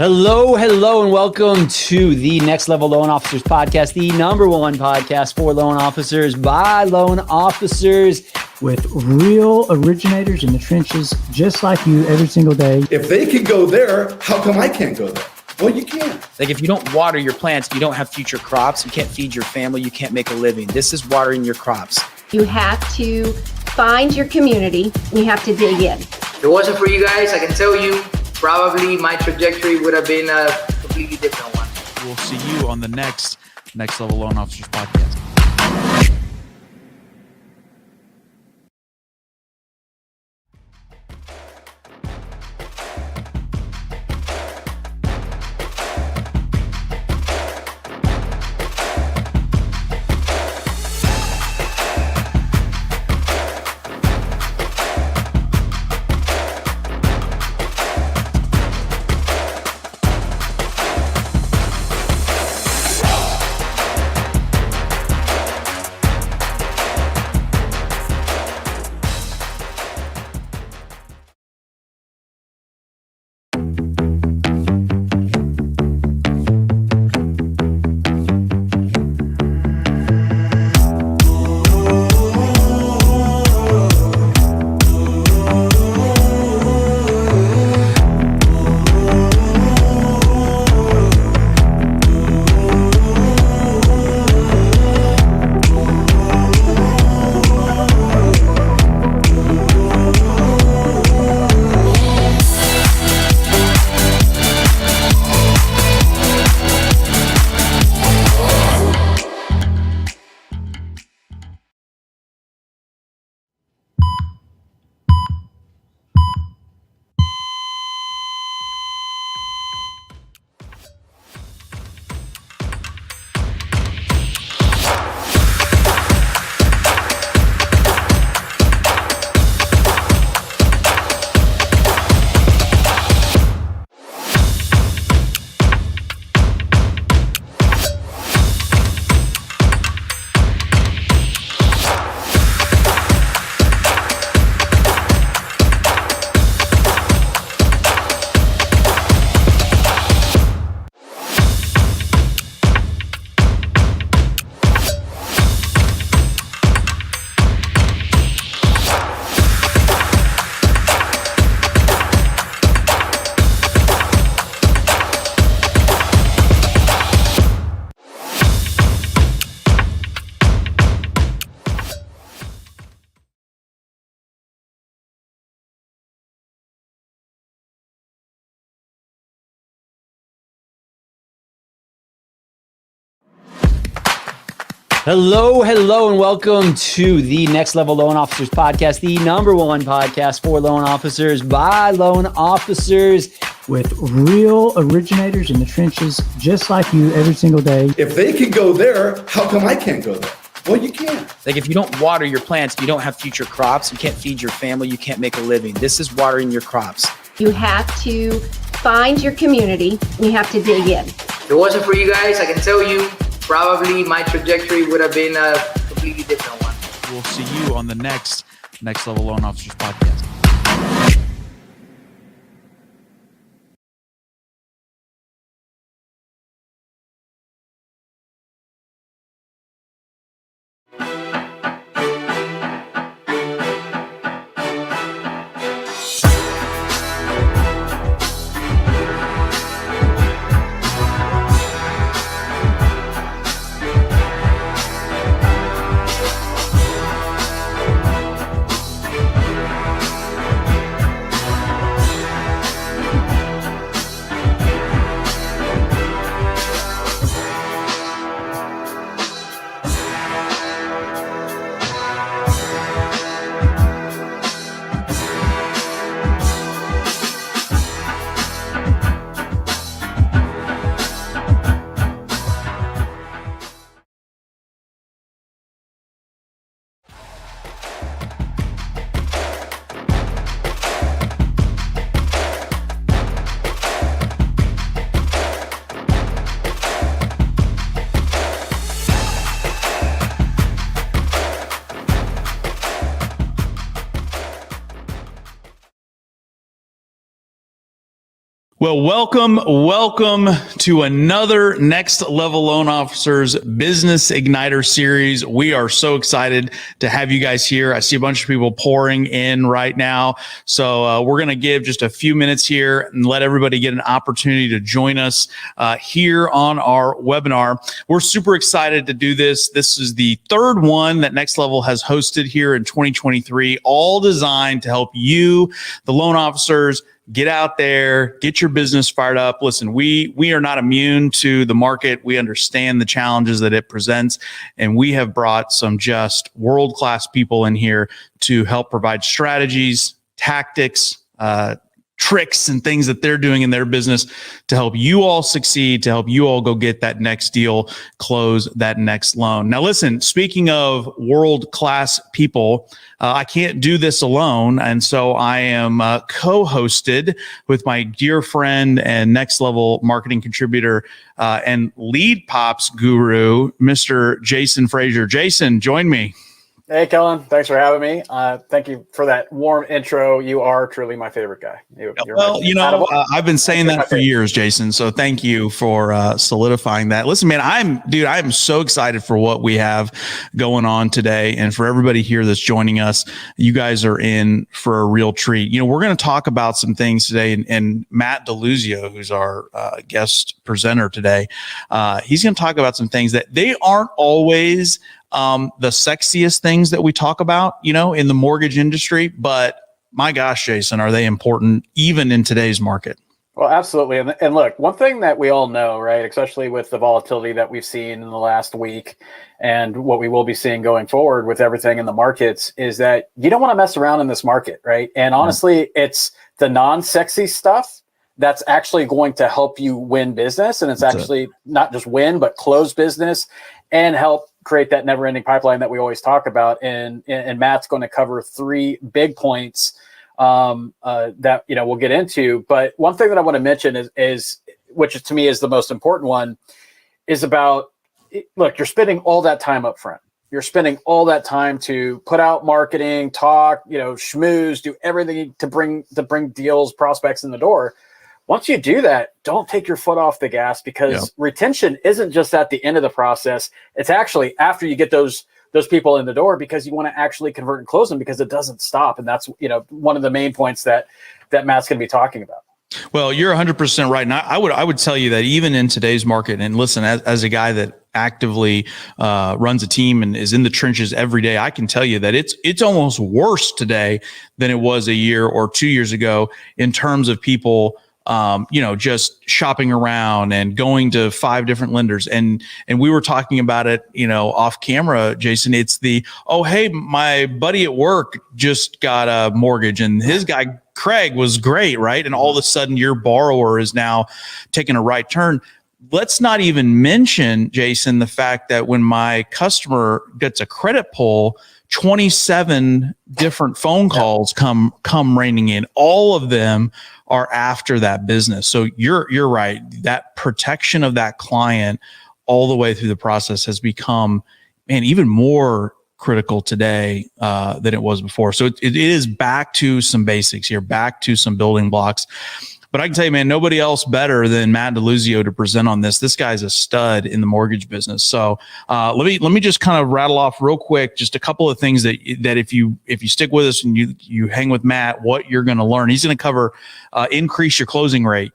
Hello, and welcome to the Next Level Loan Officers Podcast, the number one podcast for loan officers by loan officers. With real originators in the trenches, just like you every single day. If they can go there, how come I can't go there? Well, you can. Like if you don't water your plants, you don't have future crops. You can't feed your family. You can't make a living. This is watering your crops. You have to find your community. And you have to dig in. If it wasn't for you guys, I can tell you, probably my trajectory would have been a completely different one. We'll see you on the next Level Loan Officers Podcast. Hello, and welcome to the Next Level Loan Officers Podcast, the number one podcast for loan officers by loan officers. With real originators in the trenches, just like you every single day. If they can go there, how come I can't go there? Well, you can. Like if you don't water your plants, you don't have future crops. You can't feed your family. You can't make a living. This is watering your crops. You have to find your community. And you have to dig in. If it wasn't for you guys, I can tell you, probably my trajectory would have been a completely different one. We'll see you on the next Level Loan Officers Podcast. Well, welcome to another Next Level Loan Officers Business Igniter series. We are so excited to have you guys here. I see a bunch of people pouring in right now. So we're going to give just a few minutes here and let everybody get an opportunity to join us here on our webinar. We're super excited to do this. This is the third one that Next Level has hosted here in 2023, all designed to help you, the loan officers, get out there, get your business fired up. Listen, we are not immune to the market. We understand the challenges that it presents, and we have brought some just world-class people in here to help provide strategies, tactics, tricks and things that they're doing in their business to help you all succeed, to help you all go get that next deal, close that next loan. Now, listen, speaking of world-class people, I can't do this alone. And so I am co-hosted with my dear friend and Next Level marketing contributor and lead pops guru, Mr. Jason Frazier. Jason, join me. Hey, Kellen. Thanks for having me. Thank you for that warm intro. You are truly my favorite guy. I've been saying that for years, Jason. So thank you for solidifying that. Listen, man, I'm so excited for what we have going on today. And for everybody here that's joining us, you guys are in for a real treat. We're going to talk about some things today. And Matt DeLuzio, who's our guest presenter today, he's going to talk about some things that they aren't always the sexiest things that we talk about, in the mortgage industry. But my gosh, Jason, are they important even in today's market? Well, absolutely. And look, one thing that we all know, right, especially with the volatility that we've seen in the last week and what we will be seeing going forward with everything in the markets, is that you don't want to mess around in this market, right? And honestly, it's the non-sexy stuff that's actually going to help you win business. And it's actually not just win, but close business and help create that never-ending pipeline that we always talk about. And Matt's going to cover 3 big points that we'll get into. But one thing that I want to mention is which to me is the most important one, is about, look, you're spending all that time up front. You're spending all that time to put out marketing, talk, schmooze, do everything to bring deals, prospects in the door. Once you do that, don't take your foot off the gas, because retention isn't just at the end of the process. It's actually after you get those people in the door, because you want to actually convert and close them, because it doesn't stop. And that's, one of the main points that Matt's going to be talking about. Well, you're 100% right. And I would tell you that even in today's market, and listen, as a guy that actively runs a team and is in the trenches every day, I can tell you that it's almost worse today than it was a year or 2 years ago in terms of people just shopping around and going to 5 different lenders. And we were talking about it, off camera, Jason. It's hey, my buddy at work just got a mortgage and his guy, Craig, was great, right? And all of a sudden your borrower is now taking a right turn. Let's not even mention, Jason, the fact that when my customer gets a credit pull, 27 different phone calls come raining in. All of them are after that business. So you're right. That protection of that client all the way through the process has become, even more critical today than it was before. So it is back to some basics here, back to some building blocks. But I can tell you, man, nobody else better than Matt DeLuzio to present on this. This guy's a stud in the mortgage business. So let me just kind of rattle off real quick just a couple of things that if you stick with us and you hang with Matt, what you're going to learn. He's going to cover increase your closing rate.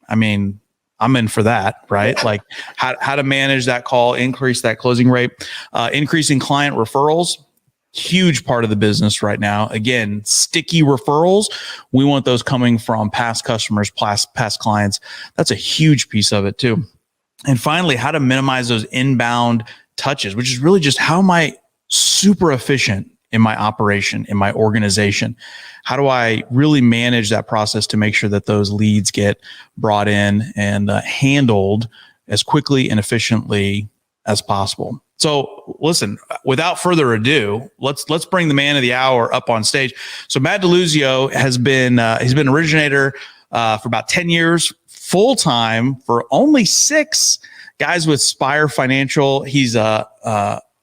I'm in for that, right? Like how to manage that call, increase that closing rate, increasing client referrals. Huge part of the business right now. Again, sticky referrals. We want those coming from past customers, past clients. That's a huge piece of it too. And finally, how to minimize those inbound touches, which is really just how am I super efficient in my operation, in my organization? How do I really manage that process to make sure that those leads get brought in and handled as quickly and efficiently as possible? So listen, without further ado, let's bring the man of the hour up on stage. So Matt DeLuzio has been he's been originator for about 10 years, full time for only 6. Guys with Spire Financial. He's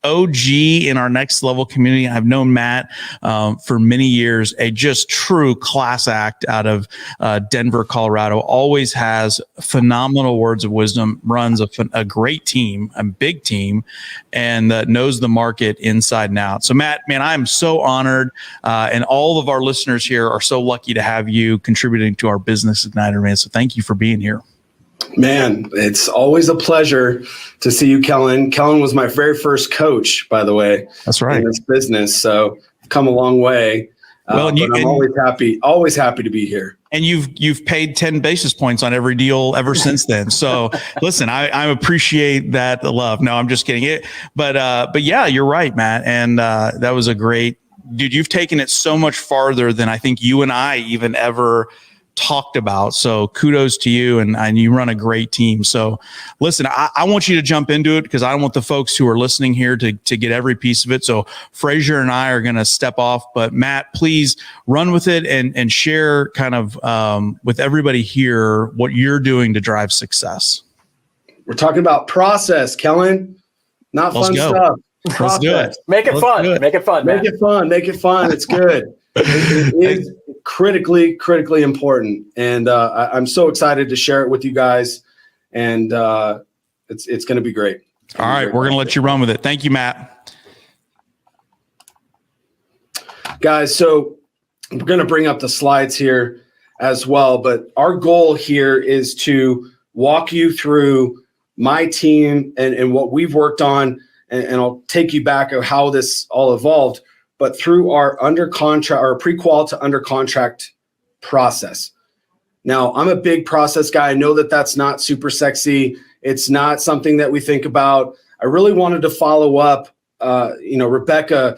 OG in our next level community. I've known Matt for many years, a just true class act out of Denver, Colorado. Always has phenomenal words of wisdom, runs a great team, a big team, and knows the market inside and out. So Matt, man, I'm so honored, and all of our listeners here are so lucky to have you contributing to our Business Igniter, man. So thank you for being here. Man, it's always a pleasure to see you, Kellen. Kellen was my very first coach, by the way. That's right. In this business, so I've come a long way. Well, I'm always happy to be here. And you've paid 10 basis points on every deal ever since then. So listen, I appreciate that love. No, I'm just kidding it. But yeah, you're right, Matt. And that was a great dude. You've taken it so much farther than I think you and I even ever talked about. So kudos to you, and you run a great team. So listen, I want you to jump into it because I want the folks who are listening here to get every piece of it. So Frazier and I are going to step off, but Matt, please run with it and share kind of with everybody here what you're doing to drive success. We're talking about process, Kellen, not fun stuff. Process. Let's do it. Make it fun. Make it fun. Make it fun. Make it fun. It's good. It is critically important, and I'm so excited to share it with you guys, and it's going to be great. All right, we're going to let you run with it. Thank you, Matt. Guys, so we're going to bring up the slides here as well, but our goal here is to walk you through my team and what we've worked on, and I'll take you back of how this all evolved, but through our under contract or pre-qual to under contract process. Now, I'm a big process guy. I know that that's not super sexy. It's not something that we think about. I really wanted to follow up, Rebecca,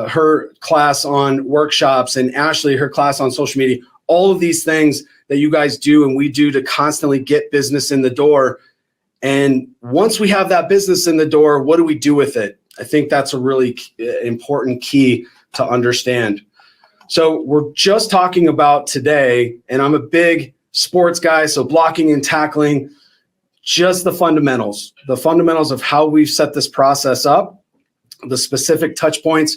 her class on workshops, and Ashley, her class on social media, all of these things that you guys do and we do to constantly get business in the door. And once we have that business in the door, what do we do with it? I think that's a really important key to understand. So we're just talking about today, and I'm a big sports guy, so blocking and tackling, just the fundamentals of how we've set this process up, the specific touch points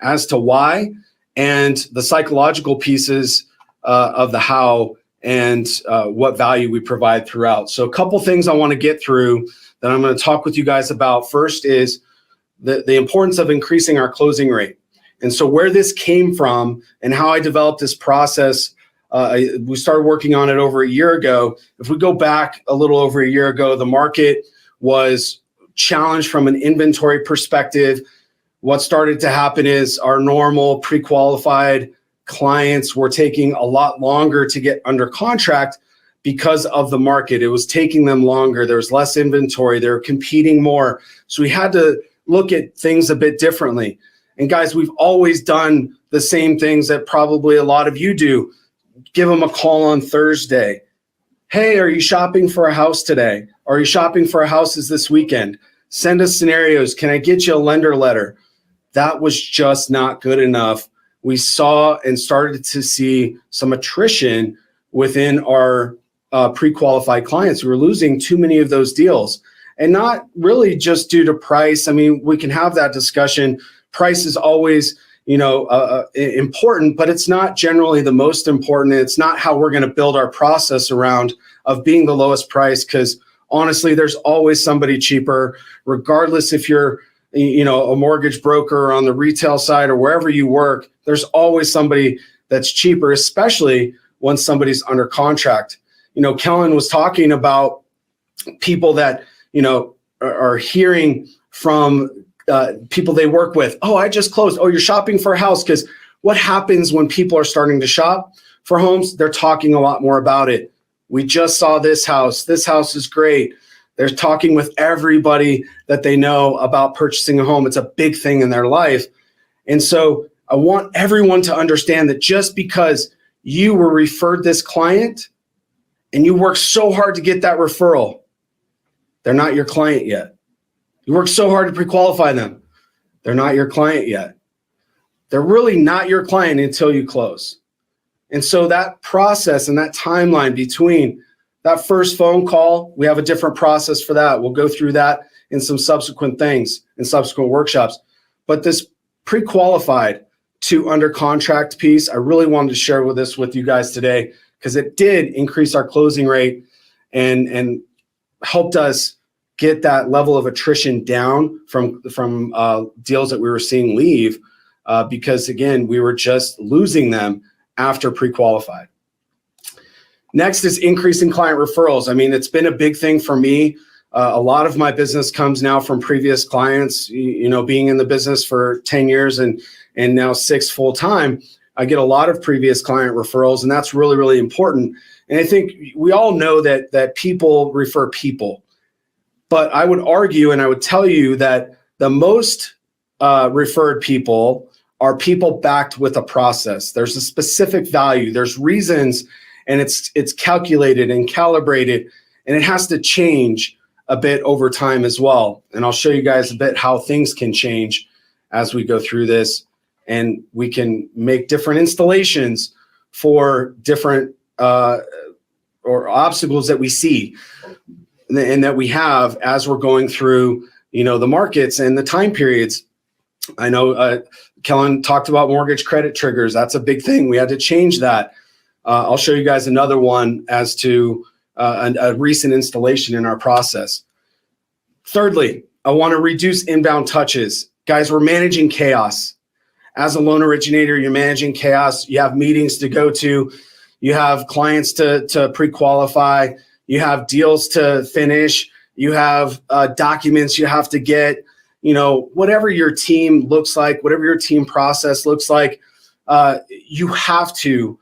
as to why, and the psychological pieces of the how and what value we provide throughout. So a couple things I want to get through that I'm going to talk with you guys about. First is the importance of increasing our closing rate. And so where this came from and how I developed this process, we started working on it over a year ago. If we go back a little over a year ago, the market was challenged from an inventory perspective. What started to happen is our normal pre-qualified clients were taking a lot longer to get under contract because of the market. It was taking them longer. There was less inventory. They were competing more. So we had to look at things a bit differently. And guys, we've always done the same things that probably a lot of you do. Give them a call on Thursday. Hey, are you shopping for a house today? Are you shopping for a house this weekend? Send us scenarios. Can I get you a lender letter? That was just not good enough. We saw and started to see some attrition within our pre-qualified clients. We were losing too many of those deals. And not really just due to price. I mean, we can have that discussion. Price is always, important, but it's not generally the most important. It's not how we're going to build our process around of being the lowest price, because honestly, there's always somebody cheaper, regardless if you're, a mortgage broker on the retail side or wherever you work. There's always somebody that's cheaper, especially when somebody's under contract. Kellen was talking about people that are hearing from people they work with. Oh, I just closed. Oh, you're shopping for a house. Because what happens when people are starting to shop for homes? They're talking a lot more about it. We just saw this house. This house is great. They're talking with everybody that they know about purchasing a home. It's a big thing in their life. And so I want everyone to understand that just because you were referred this client and you worked so hard to get that referral, they're not your client yet. You work so hard to pre-qualify them. They're not your client yet. They're really not your client until you close. And so that process and that timeline between that first phone call, we have a different process for that. We'll go through that in some subsequent things in subsequent workshops. But this pre-qualified to under contract piece, I really wanted to share with you guys today, because it did increase our closing rate and helped us get that level of attrition down from deals that we were seeing leave, because again, we were just losing them after pre-qualified. Next is increasing client referrals. I mean, it's been a big thing for me. A lot of my business comes now from previous clients, being in the business for 10 years and now 6 full time. I get a lot of previous client referrals, and that's really, really important. And I think we all know that people refer people. But I would argue, and I would tell you that the most referred people are people backed with a process. There's a specific value, there's reasons, and it's calculated and calibrated, and it has to change a bit over time as well. And I'll show you guys a bit how things can change as we go through this, and we can make different installations for different or obstacles that we see and that we have as we're going through, the markets and the time periods. I know Kellen talked about mortgage credit triggers. That's a big thing. We had to change that. I'll show you guys another one as to a recent installation in our process. Thirdly, I want to reduce inbound touches. Guys, we're managing chaos. As a loan originator, you're managing chaos. You have meetings to go to. You have clients to pre-qualify. You have deals to finish. You have documents you have to get. Whatever your team looks like, whatever your team process looks like, you have to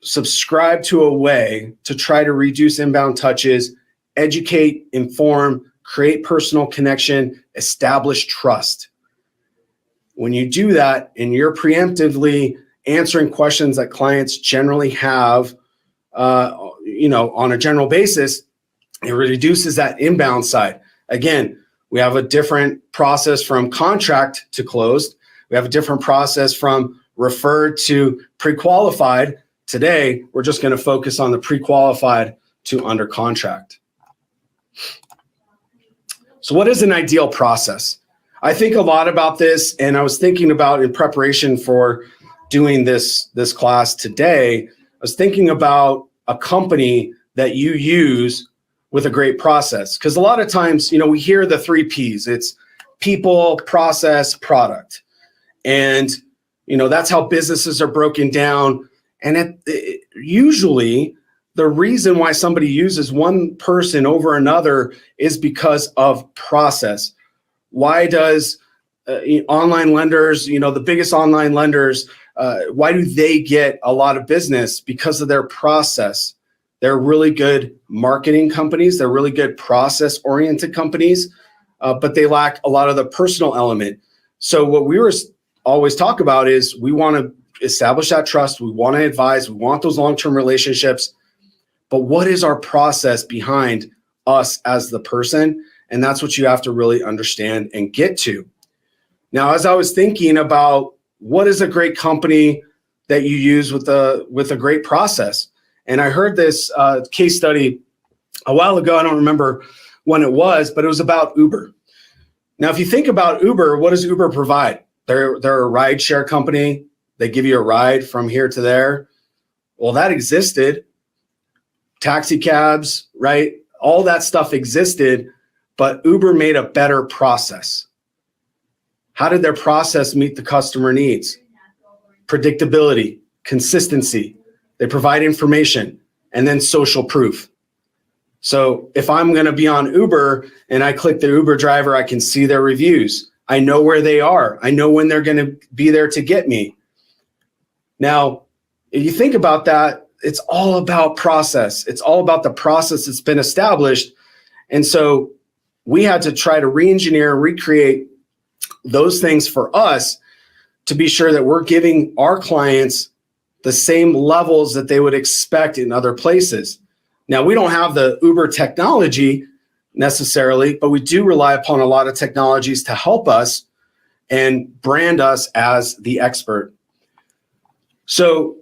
subscribe to a way to try to reduce inbound touches, educate, inform, create personal connection, establish trust. When you do that and you're preemptively answering questions that clients generally have, on a general basis, it reduces that inbound side. Again, we have a different process from contract to closed. We have a different process from referred to pre-qualified. Today, we're just going to focus on the pre-qualified to under contract. So what is an ideal process? I think a lot about this, and I was thinking about in preparation for doing this class today, I was thinking about a company that you use with a great process. Because a lot of times, we hear the 3 Ps. It's people, process, product. And, that's how businesses are broken down. And usually the reason why somebody uses one person over another is because of process. Why does online lenders, the biggest online lenders, why do they get a lot of business? Because of their process. They're really good marketing companies. They're really good process-oriented companies, but they lack a lot of the personal element. So what we always talk about is we want to establish that trust. We want to advise. We want those long-term relationships. But what is our process behind us as the person? And that's what you have to really understand and get to. Now, as I was thinking about what is a great company that you use with a great process, and I heard this case study a while ago. I don't remember when it was, but it was about Uber. Now, if you think about Uber, what does Uber provide? They're a ride share company. They give you a ride from here to there. Well, that existed. Taxi cabs, right? All that stuff existed, but Uber made a better process. How did their process meet the customer needs? Predictability, consistency. They provide information, and then social proof. So if I'm going to be on Uber and I click the Uber driver, I can see their reviews. I know where they are. I know when they're going to be there to get me. Now, if you think about that, it's all about process. It's all about the process that's been established. And so we had to try to re-engineer and recreate those things for us to be sure that we're giving our clients the same levels that they would expect in other places. Now, we don't have the Uber technology necessarily, but we do rely upon a lot of technologies to help us and brand us as the expert. So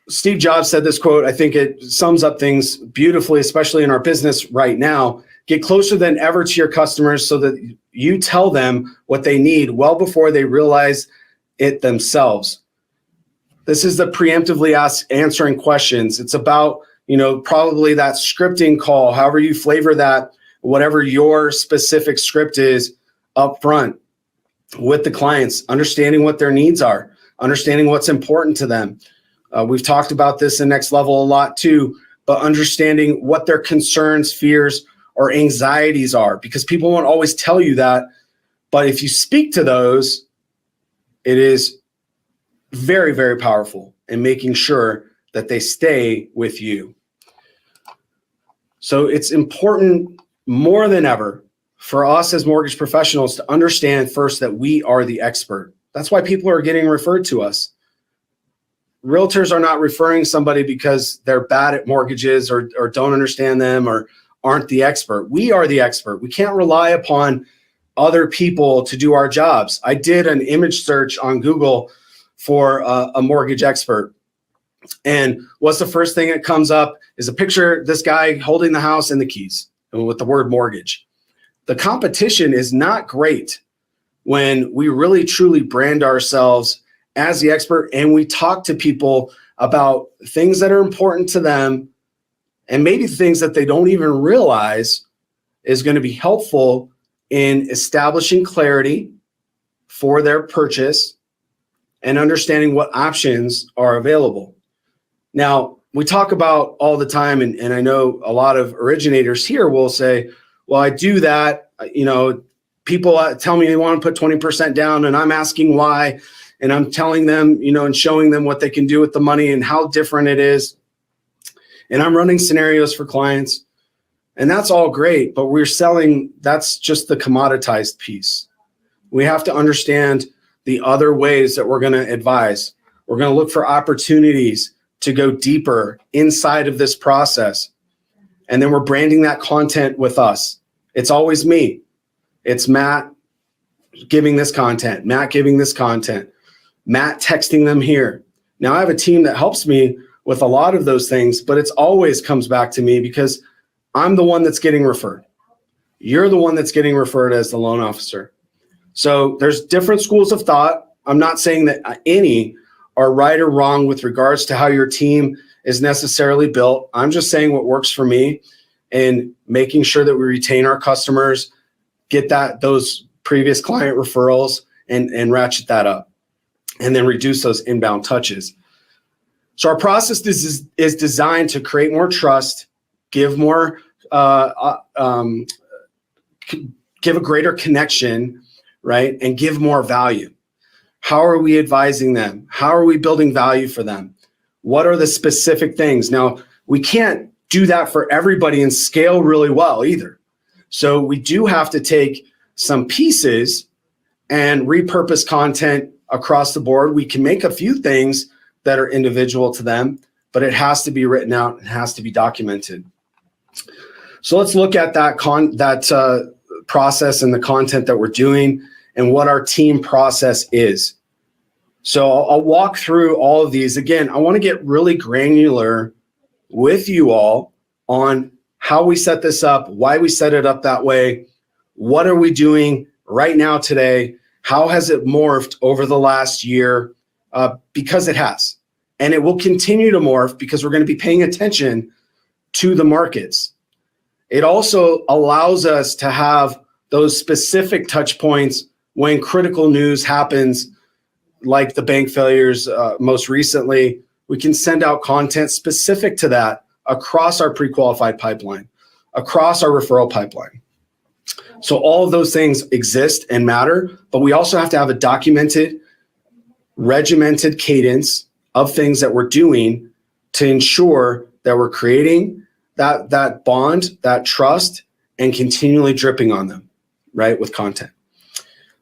Steve Jobs said this quote. I think it sums up things beautifully, especially in our business right now. get closer than ever to your customers so that you tell them what they need well before they realize it themselves. This is the preemptively answering questions. It's about, probably that scripting call, however you flavor that, whatever your specific script is up front with the clients, understanding what their needs are, understanding what's important to them. We've talked about this in Next Level a lot too, but understanding what their concerns, fears, or anxieties are, because people won't always tell you that. But if you speak to those, it is very, very powerful in making sure that they stay with you. So it's important more than ever for us as mortgage professionals to understand first that we are the expert. That's why people are getting referred to us. Realtors are not referring somebody because they're bad at mortgages or don't understand them or aren't the expert. We are the expert. We can't rely upon other people to do our jobs. I did an image search on Google for a mortgage expert. And what's the first thing that comes up is a picture of this guy holding the house and the keys with the word mortgage. The competition is not great when we really truly brand ourselves as the expert and we talk to people about things that are important to them and maybe things that they don't even realize is going to be helpful in establishing clarity for their purchase and understanding what options are available. Now, we talk about all the time, and I know a lot of originators here will say, well, I do that. People tell me they want to put 20% down, and I'm asking why, and I'm telling them, and showing them what they can do with the money and how different it is. And I'm running scenarios for clients, and that's all great, but that's just the commoditized piece. We have to understand the other ways that we're going to advise. We're going to look for opportunities to go deeper inside of this process. And then we're branding that content with us. It's always me. It's Matt giving this content, Matt giving this content, Matt texting them here. Now I have a team that helps me with a lot of those things, but it's always comes back to me because I'm the one that's getting referred. You're the one that's getting referred as the loan officer. So there's different schools of thought. I'm not saying that any are right or wrong with regards to how your team is necessarily built. I'm just saying what works for me and making sure that we retain our customers, get those previous client referrals and ratchet that up, and then reduce those inbound touches. So our process is designed to create more trust, give more, give a greater connection, right? And give more value. How are we advising them? How are we building value for them? What are the specific things? Now, we can't do that for everybody and scale really well either. So we do have to take some pieces and repurpose content across the board. We can make a few things that are individual to them, but it has to be written out. It has to be documented. So let's look at that process and the content that we're doing and what our team process is. So I'll walk through all of these. Again, I want to get really granular with you all on how we set this up, why we set it up that way, what are we doing right now today, how has it morphed over the last year, because it has. And it will continue to morph because we're going to be paying attention to the markets. It also allows us to have those specific touch points when critical news happens, like the bank failures most recently. We can send out content specific to that across our pre-qualified pipeline, across our referral pipeline. So all of those things exist and matter, but we also have to have a documented, regimented cadence of things that we're doing to ensure that we're creating that bond, that trust, and continually dripping on them, right, with content.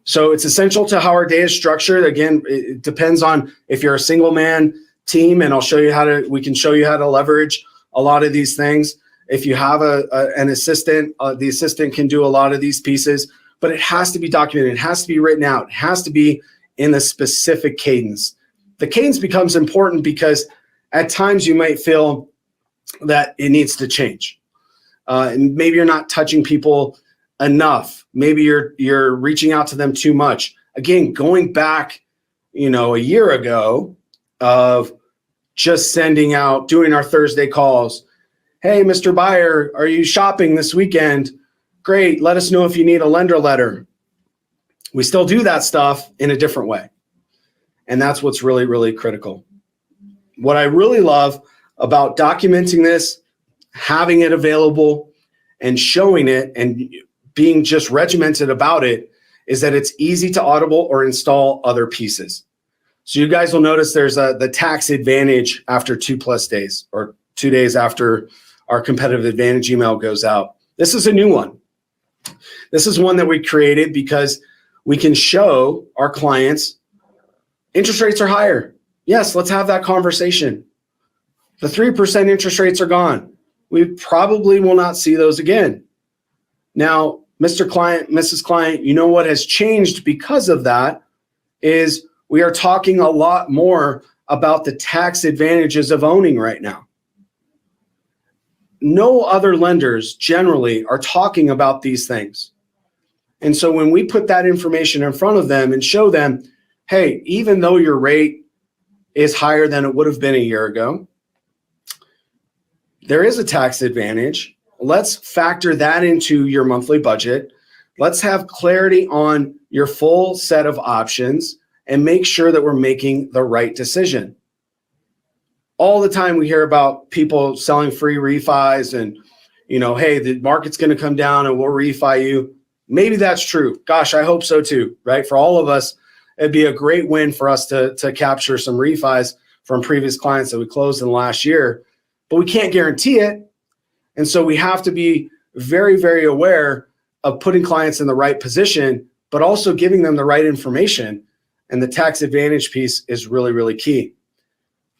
So it's essential to how our day is structured. Again, it depends on if you're a single man team, and we can show you how to leverage a lot of these things. If you have an assistant, the assistant can do a lot of these pieces, but it has to be documented. It has to be written out. It has to be in the specific cadence. The cadence becomes important because at times you might feel that it needs to change. and maybe you're not touching people enough. Maybe you're reaching out to them too much. Again, going back, a year ago of just sending out, doing our Thursday calls. Hey, Mr. Buyer, are you shopping this weekend? Great. Let us know if you need a lender letter. We still do that stuff in a different way. And that's what's really, really critical. What I really love about documenting this, having it available and showing it and being just regimented about it is that it's easy to audible or install other pieces. So you guys will notice there's the tax advantage after 2+ days or 2 days after our competitive advantage email goes out. This is a new one. This is one that we created because we can show our clients interest rates are higher. Yes, let's have that conversation. The 3% interest rates are gone. We probably will not see those again. Now, Mr. Client, Mrs. Client, what has changed because of that is we are talking a lot more about the tax advantages of owning right now. No other lenders generally are talking about these things. And so when we put that information in front of them and show them, hey, even though your rate is higher than it would have been a year ago, there is a tax advantage. Let's factor that into your monthly budget. Let's have clarity on your full set of options and make sure that we're making the right decision. All the time we hear about people selling free refis and, hey, the market's going to come down and we'll refi you. Maybe that's true. Gosh, I hope so too, right? For all of us, it'd be a great win for us to capture some refis from previous clients that we closed in the last year, but we can't guarantee it. And so we have to be very, very aware of putting clients in the right position, but also giving them the right information. And the tax advantage piece is really, really key.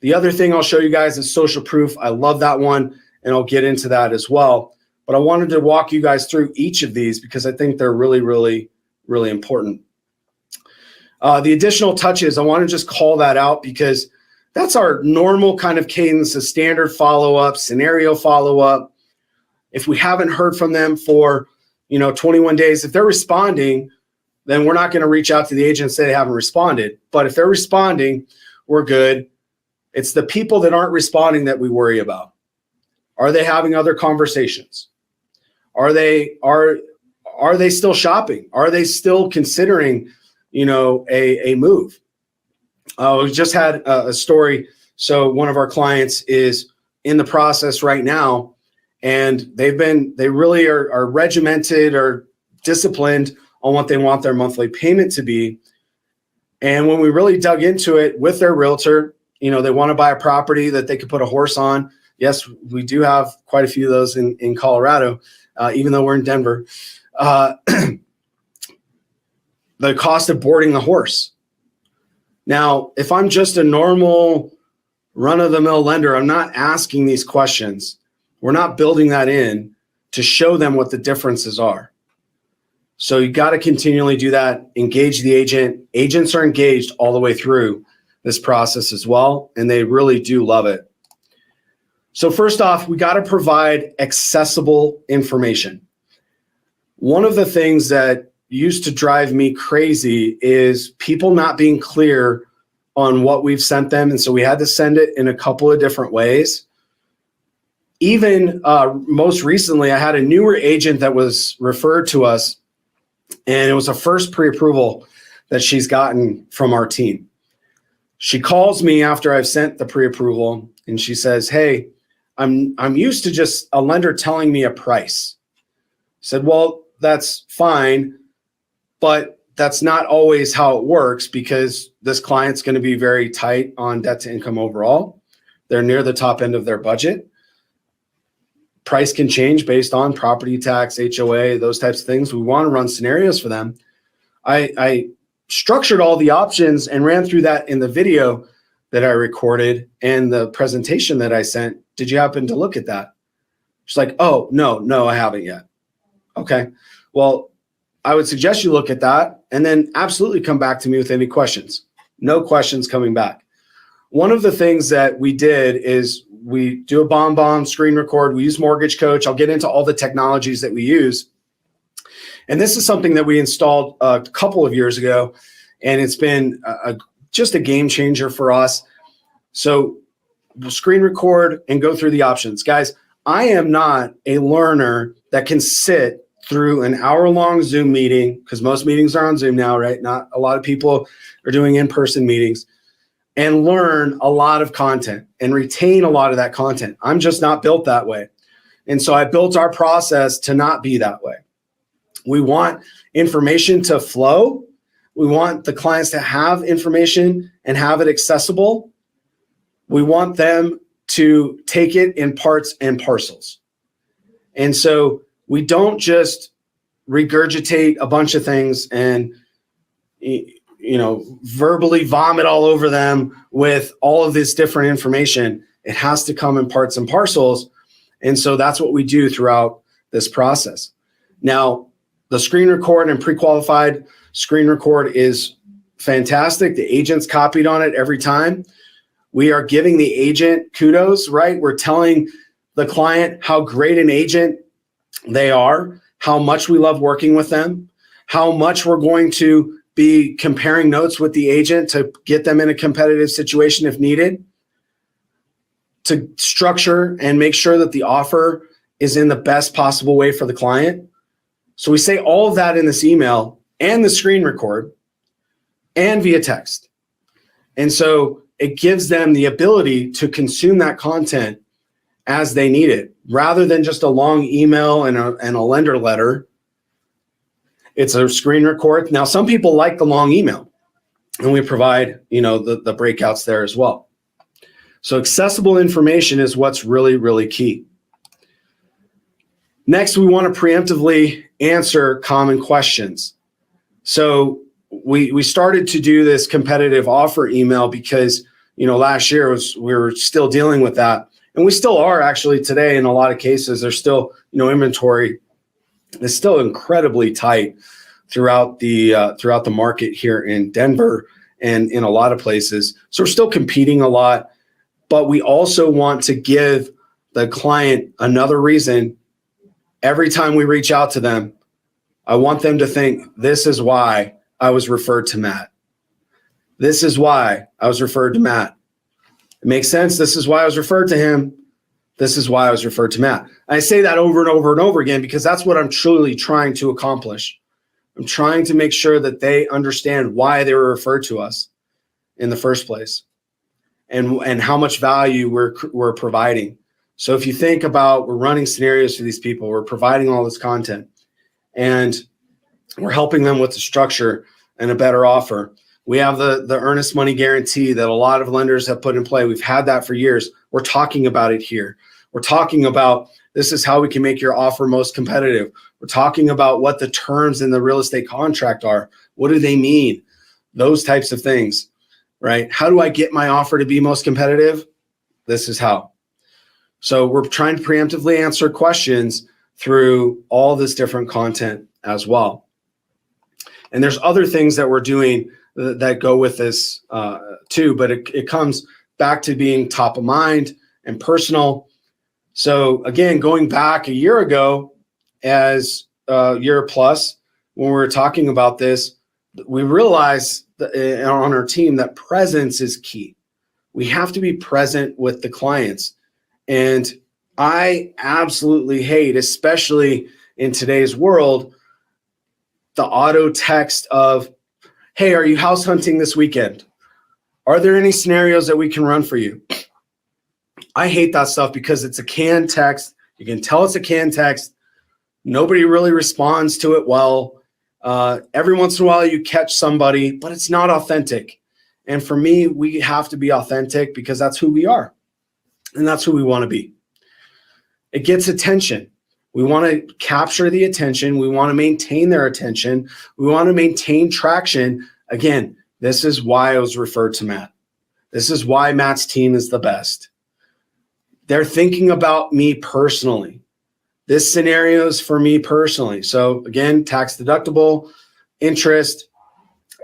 The other thing I'll show you guys is social proof. I love that one, and I'll get into that as well. But I wanted to walk you guys through each of these because I think they're really, really, really important. The additional touches, I want to just call that out because that's our normal kind of cadence, a standard follow-up, scenario follow-up. If we haven't heard from them for 21 days, if they're responding, then we're not going to reach out to the agent and say they haven't responded. But if they're responding, we're good. It's the people that aren't responding that we worry about. Are they having other conversations? Are they still shopping? Are they still considering, a move? We just had a story. So one of our clients is in the process right now, and they really are regimented or disciplined on what they want their monthly payment to be. And when we really dug into it with their realtor, they want to buy a property that they could put a horse on. Yes, we do have quite a few of those in Colorado, even though we're in Denver. The cost of boarding the horse. Now, if I'm just a normal run-of-the-mill lender, I'm not asking these questions. We're not building that in to show them what the differences are. So you got to continually do that. Engage the agent. Agents are engaged all the way through this process as well, and they really do love it. So first off, we got to provide accessible information. One of the things that used to drive me crazy is people not being clear on what we've sent them, and so we had to send it in a couple of different ways. Even most recently, I had a newer agent that was referred to us, and it was a first pre-approval that she's gotten from our team. She calls me after I've sent the pre-approval, and she says, hey, I'm used to just a lender telling me a price. I said, well, that's fine, but that's not always how it works because this client's going to be very tight on debt to income overall. They're near the top end of their budget. Price can change based on property tax, HOA, those types of things. We want to run scenarios for them. I structured all the options and ran through that in the video that I recorded and the presentation that I sent. Did you happen to look at that? She's like, oh, no, I haven't yet. Okay. Well, I would suggest you look at that and then absolutely come back to me with any questions. No questions coming back. one of the things that we did is we do a bomb screen record. We use Mortgage Coach. I'll get into all the technologies that we use. And this is something that we installed a couple of years ago, and it's been just a game changer for us. So we'll screen record and go through the options. Guys, I am not a learner that can sit through an hour-long Zoom meeting, because most meetings are on Zoom now, right? Not a lot of people are doing in-person meetings, and learn a lot of content and retain a lot of that content. I'm just not built that way. And so I built our process to not be that way. We want information to flow. We want the clients to have information and have it accessible. We want them to take it in parts and parcels. And so we don't just regurgitate a bunch of things and verbally vomit all over them with all of this different information. It has to come in parts and parcels. And so that's what we do throughout this process. Now, the screen record and pre-qualified screen record is fantastic. The agent's copied on it every time. We are giving the agent kudos, right? We're telling the client how great an agent they are, how much we love working with them, how much we're going to be comparing notes with the agent to get them in a competitive situation if needed, to structure and make sure that the offer is in the best possible way for the client. So we say all of that in this email and the screen record and via text. And so it gives them the ability to consume that content as they need it, rather than just a long email and a lender letter. It's a screen record. Now, some people like the long email, and we provide, the breakouts there as well. So accessible information is what's really, really key. Next, we want to preemptively answer common questions. So we started to do this competitive offer email because, last year we were still dealing with that. And we still are actually today in a lot of cases. There's still, inventory is still incredibly tight throughout the market here in Denver and in a lot of places. So we're still competing a lot, but we also want to give the client another reason. Every time we reach out to them, I want them to think, this is why I was referred to Matt. This is why I was referred to Matt. It makes sense. This is why I was referred to him. This is why I was referred to Matt. I say that over and over and over again because that's what I'm truly trying to accomplish. I'm trying to make sure that they understand why they were referred to us in the first place and how much value we're providing. So if you think about, we're running scenarios for these people, we're providing all this content, and we're helping them with the structure and a better offer. We have the earnest money guarantee that a lot of lenders have put in play. We've had that for years. We're talking about it here. We're talking about this is how we can make your offer most competitive. We're talking about what the terms in the real estate contract are. What do they mean? Those types of things, right? How do I get my offer to be most competitive? This is how. So we're trying to preemptively answer questions through all this different content as well. And there's other things that we're doing that go with this too, but it comes back to being top of mind and personal. So again, going back a year ago, as a year plus, when we were talking about this, we realized on our team that presence is key. We have to be present with the clients. And I absolutely hate, especially in today's world, the auto text of, hey, are you house hunting this weekend? Are there any scenarios that we can run for you? I hate that stuff because it's a canned text. You can tell it's a canned text. Nobody really responds to it well. Every once in a while you catch somebody, but it's not authentic. And for me, we have to be authentic because that's who we are. And that's who we want to be. It gets attention. We want to capture the attention. We want to maintain their attention. We want to maintain traction. Again, this is why I was referred to Matt. This is why Matt's team is the best. They're thinking about me personally. This scenario is for me personally. So again, tax deductible, interest,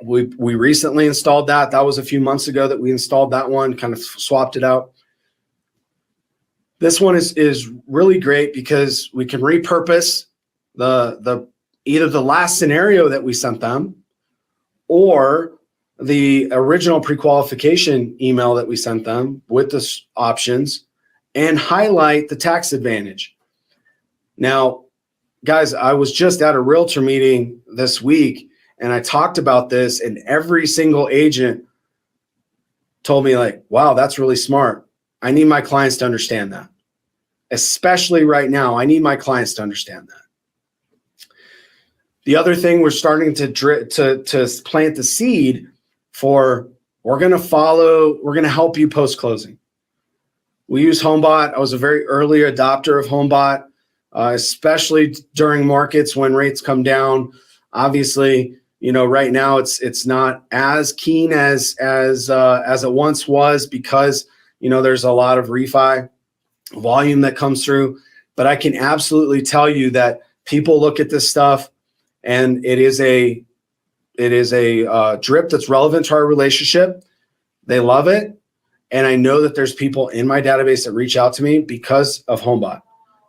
We recently installed that. That was a few months ago that we installed that one, kind of swapped it out. This one is really great because we can repurpose the either the last scenario that we sent them or the original pre-qualification email that we sent them with the options and highlight the tax advantage. Now, guys, I was just at a realtor meeting this week and I talked about this, and every single agent told me, like, wow, that's really smart. I need my clients to understand that. Especially right now, I need my clients to understand that. The other thing we're starting to plant the seed for, we're going to help you post-closing. We use HomeBot. I was a very early adopter of HomeBot, especially during markets when rates come down. Obviously, right now it's not as keen as it once was because, there's a lot of refi volume that comes through. But I can absolutely tell you that people look at this stuff and it is a drip that's relevant to our relationship. They love it. And I know that there's people in my database that reach out to me because of HomeBot.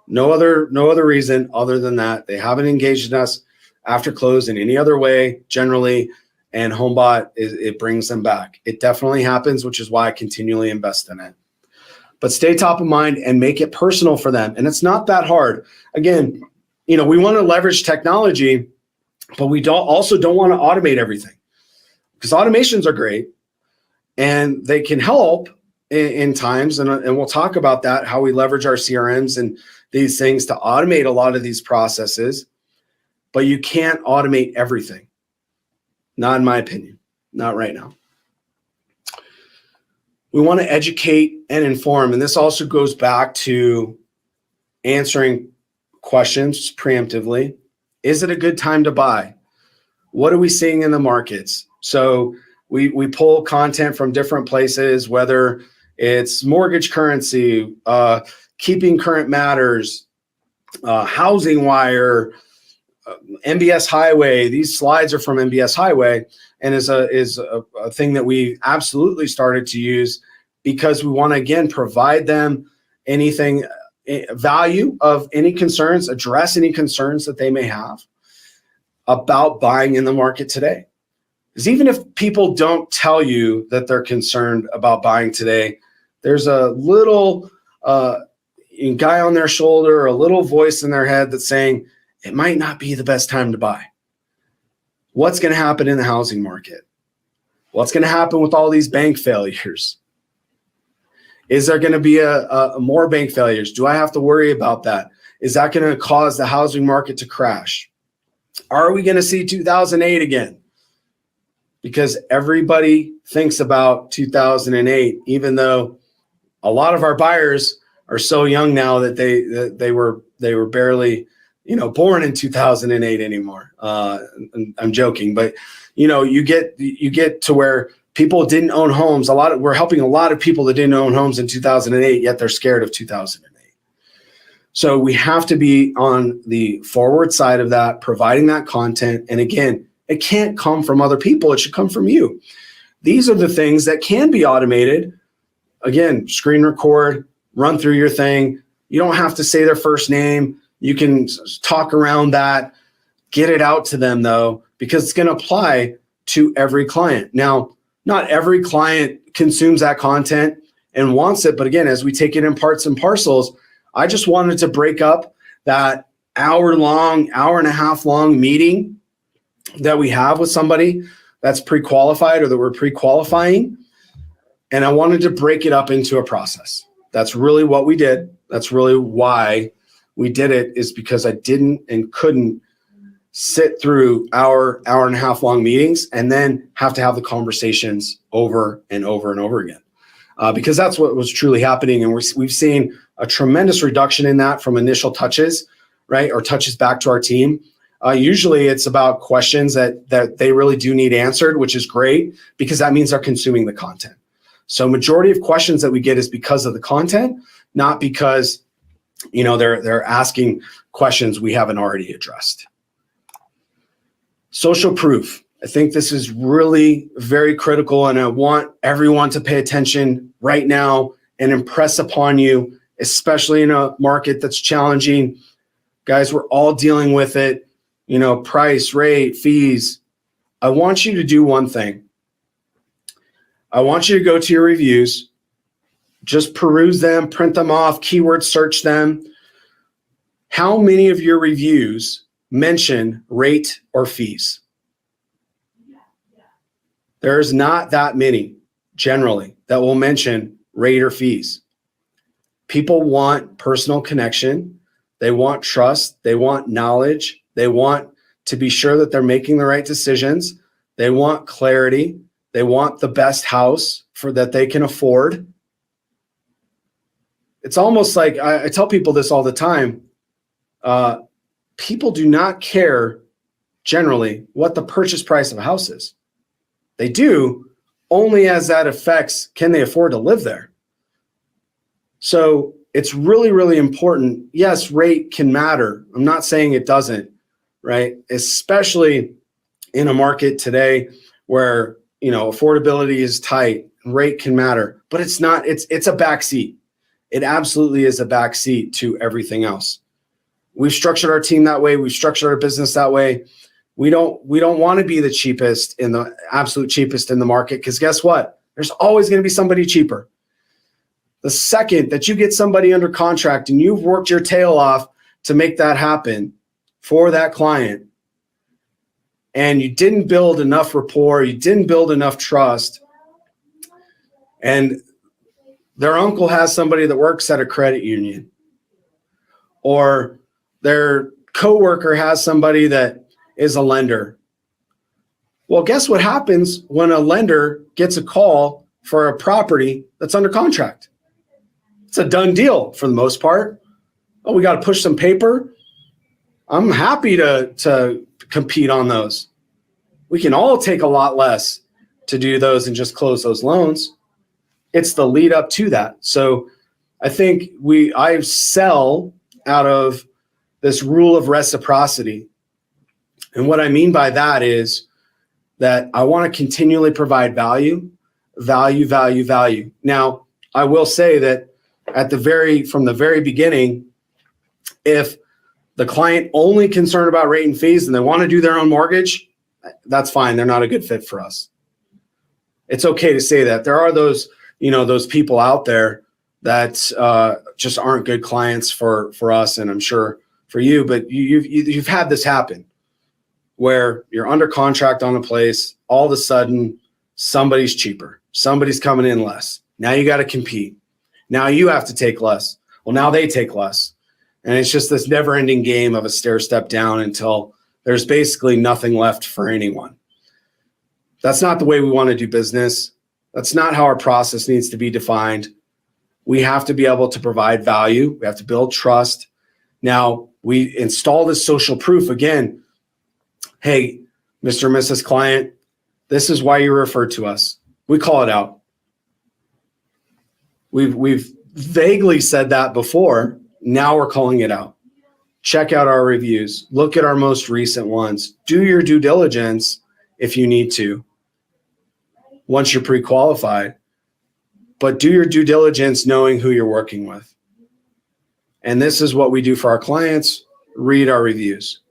No other reason other than that. They haven't engaged in us after close in any other way generally, and HomeBot it brings them back. It definitely happens, which is why I continually invest in it. But stay top of mind and make it personal for them. And it's not that hard. Again, we want to leverage technology, but we don't want to automate everything, because automations are great and they can help in times. And we'll talk about that, how we leverage our CRMs and these things to automate a lot of these processes. But you can't automate everything. Not in my opinion, not right now. We want to educate and inform. And this also goes back to answering questions preemptively. Is it a good time to buy? What are we seeing in the markets? So we pull content from different places, whether it's mortgage currency, keeping current matters, Housing Wire, MBS Highway. These slides are from MBS Highway, and is a thing that we absolutely started to use because we want to, again, provide them anything value of any concerns, address any concerns that they may have about buying in the market today. Because even if people don't tell you that they're concerned about buying today, there's a little guy on their shoulder, a little voice in their head that's saying, it might not be the best time to buy. What's going to happen in the housing market? What's going to happen with all these bank failures? Is there going to be a more bank failures? Do I have to worry about that? Is that going to cause the housing market to crash? Are we going to see 2008 again? Because everybody thinks about 2008, even though a lot of our buyers are so young now that they were barely born in 2008 anymore. I'm joking, but you get to where people didn't own homes. We're helping a lot of people that didn't own homes in 2008, yet they're scared of 2008. So we have to be on the forward side of that, providing that content. And again, it can't come from other people. It should come from you. These are the things that can be automated. Again, screen record, run through your thing. You don't have to say their first name. You can talk around that, get it out to them though, because it's going to apply to every client. Now, not every client consumes that content and wants it. But again, as we take it in parts and parcels, I just wanted to break up that hour and a half long meeting that we have with somebody that's pre-qualified or that we're pre-qualifying. And I wanted to break it up into a process. That's really what we did. That's really why we did it, is because I didn't and couldn't sit through hour and a half long meetings and then have to have the conversations over and over and over again. Because that's what was truly happening. And we've seen a tremendous reduction in that from initial touches, right? Or touches back to our team. Usually it's about questions that they really do need answered, which is great because that means they're consuming the content. So majority of questions that we get is because of the content, not because they're asking questions we haven't already addressed. Social proof. I think this is really very critical, and I want everyone to pay attention right now and impress upon you, especially in a market that's challenging. Guys, we're all dealing with it, price, rate, fees. I want you to do one thing. I want you to go to your reviews, just peruse them, print them off, keyword search them. How many of your reviews mention rate or fees? There's not that many generally that will mention rate or fees. People want personal connection. They want trust. They want knowledge. They want to be sure that they're making the right decisions. They want clarity. They want the best house that they can afford. It's almost like I tell people this all the time. People do not care generally what the purchase price of a house is. They do only as that affects, can they afford to live there? So it's really, really important. Yes, rate can matter. I'm not saying it doesn't, right? Especially in a market today where, affordability is tight, rate can matter, but it's not, it's a backseat. It absolutely is a backseat to everything else. We've structured our team that way. We've structured our business that way. We don't want to be the cheapest in the absolute cheapest in the market, because guess what? There's always going to be somebody cheaper. The second that you get somebody under contract and you've worked your tail off to make that happen for that client, and you didn't build enough rapport, you didn't build enough trust, and their uncle has somebody that works at a credit union, or their coworker has somebody that is a lender. Well, guess what happens when a lender gets a call for a property that's under contract? It's a done deal for the most part. Oh, we got to push some paper. I'm happy to compete on those. We can all take a lot less to do those and just close those loans. It's the lead up to that. So I think I sell out of this rule of reciprocity. And what I mean by that is that I want to continually provide value. Now, I will say that from the very beginning, if the client only concerned about rate and fees and they want to do their own mortgage, that's fine. They're not a good fit for us. It's okay to say that. There are those people out there that just aren't good clients for us, and I'm sure for you, but you've had this happen where you're under contract on a place, all of a sudden somebody's cheaper, somebody's coming in less. Now you got to compete. Now you have to take less. Well, now they take less. And it's just this never-ending game of a stair step down until there's basically nothing left for anyone. That's not the way we want to do business. That's not how our process needs to be defined. We have to be able to provide value. We have to build trust. Now, we install this social proof again. Hey, Mr. and Mrs. Client, this is why you referred to us. We call it out. We've vaguely said that before. Now we're calling it out. Check out our reviews. Look at our most recent ones. Do your due diligence if you need to once you're pre-qualified. But do your due diligence knowing who you're working with. And this is what we do for our clients. Read our reviews.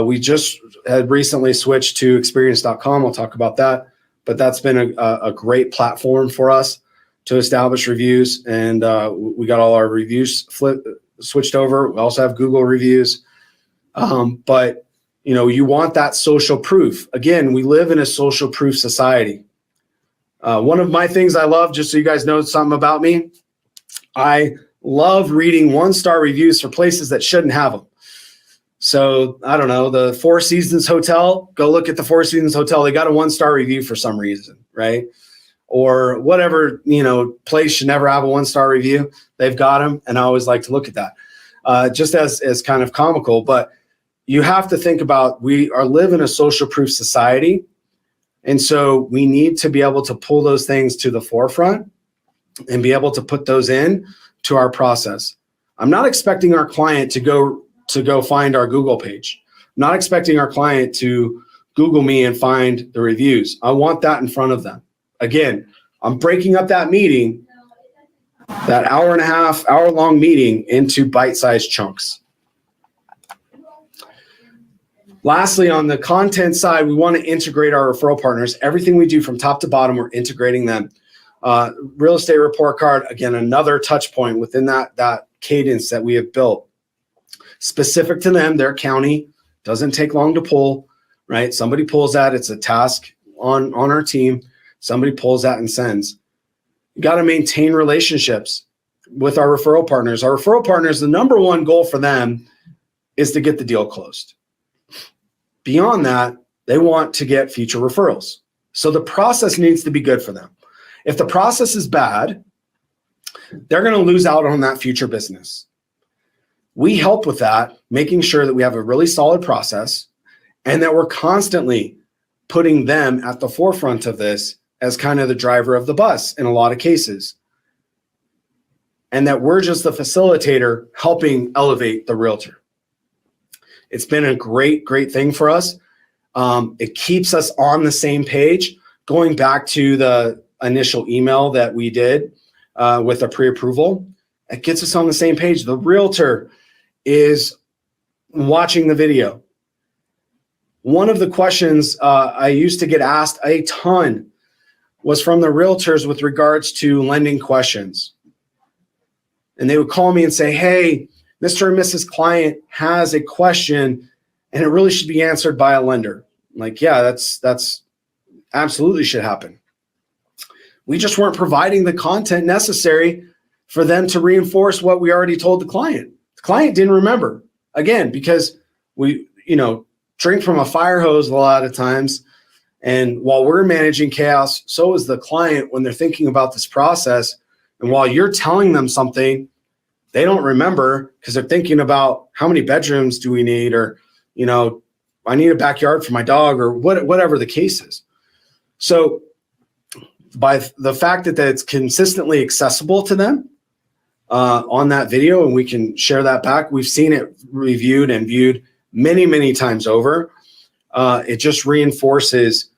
We just had recently switched to experience.com. I'll talk about that. But that's been a great platform for us to establish reviews. And we got all our reviews switched over. We also have Google reviews. But you want that social proof. Again, we live in a social proof society. One of my things I love, just so you guys know something about me, I love reading 1-star reviews for places that shouldn't have them. So I don't know, the Four Seasons Hotel, go look at the Four Seasons Hotel. They got a 1-star review for some reason, right? Or whatever, place should never have a 1-star review. They've got them. And I always like to look at that just as kind of comical. But you have to think about, we live in a social proof society. And so we need to be able to pull those things to the forefront and be able to put those in to our process. I'm not expecting our client to go find our Google page. I'm not expecting our client to Google me and find the reviews. I want that in front of them. Again, I'm breaking up that meeting, that hour and a half, hour-long meeting, into bite-sized chunks. Lastly, on the content side, we want to integrate our referral partners. Everything we do from top to bottom, we're integrating them. Real estate report card, again, another touch point within that cadence that we have built. Specific to them, their county, doesn't take long to pull, right? Somebody pulls that, it's a task on our team. Somebody pulls that and sends. You got to maintain relationships with our referral partners. Our referral partners, the number one goal for them is to get the deal closed. Beyond that, they want to get future referrals. So the process needs to be good for them. If the process is bad, they're going to lose out on that future business. We help with that, making sure that we have a really solid process and that we're constantly putting them at the forefront of this as kind of the driver of the bus in a lot of cases. And that we're just the facilitator helping elevate the realtor. It's been a great, great thing for us. It keeps us on the same page. Going back to the initial email that we did with a pre-approval, it gets us on the same page. The realtor is watching the video. One of the questions I used to get asked a ton was from the realtors with regards to lending questions. And they would call me and say, hey, Mr. and Mrs. Client has a question and it really should be answered by a lender. I'm like, yeah, that's absolutely should happen. We just weren't providing the content necessary for them to reinforce what we already told the client. The client didn't remember, again, because we, drink from a fire hose a lot of times. And while we're managing chaos, so is the client when they're thinking about this process. And while you're telling them something, they don't remember because they're thinking about how many bedrooms do we need, or, I need a backyard for my dog, or whatever the case is. So by the fact that it's consistently accessible to them on that video, and we can share that back, we've seen it reviewed and viewed many, many times over. It just reinforces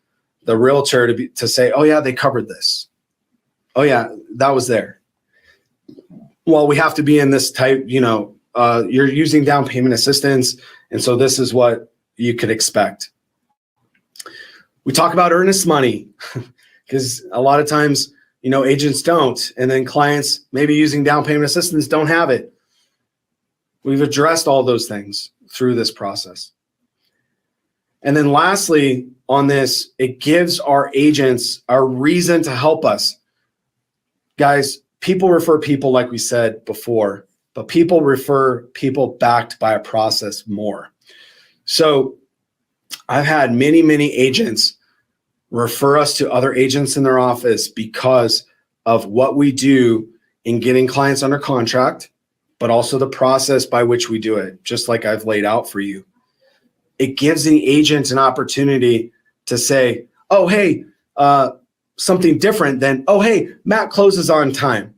the realtor to say, oh yeah, they covered this. Oh yeah, that was there. Well, we have to be in this type, you're using down payment assistance. And so this is what you could expect. We talk about earnest money because a lot of times, agents don't, and then clients maybe using down payment assistance don't have it. We've addressed all those things through this process. And then lastly, on this, it gives our agents a reason to help us. Guys, people refer people, like we said before, but people refer people backed by a process more. So I've had many, many agents refer us to other agents in their office because of what we do in getting clients under contract, but also the process by which we do it, just like I've laid out for you. It gives the agent an opportunity to say, oh, hey, something different than, oh, hey, Matt closes on time.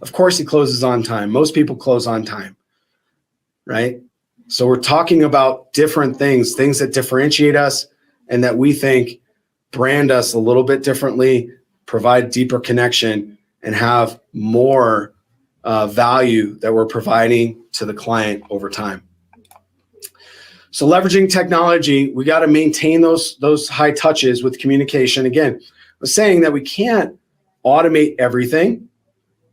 Of course he closes on time. Most people close on time, right? So we're talking about different things that differentiate us and that we think brand us a little bit differently, provide deeper connection, and have more value that we're providing to the client over time. So leveraging technology, we got to maintain those high touches with communication. Again, I was saying that we can't automate everything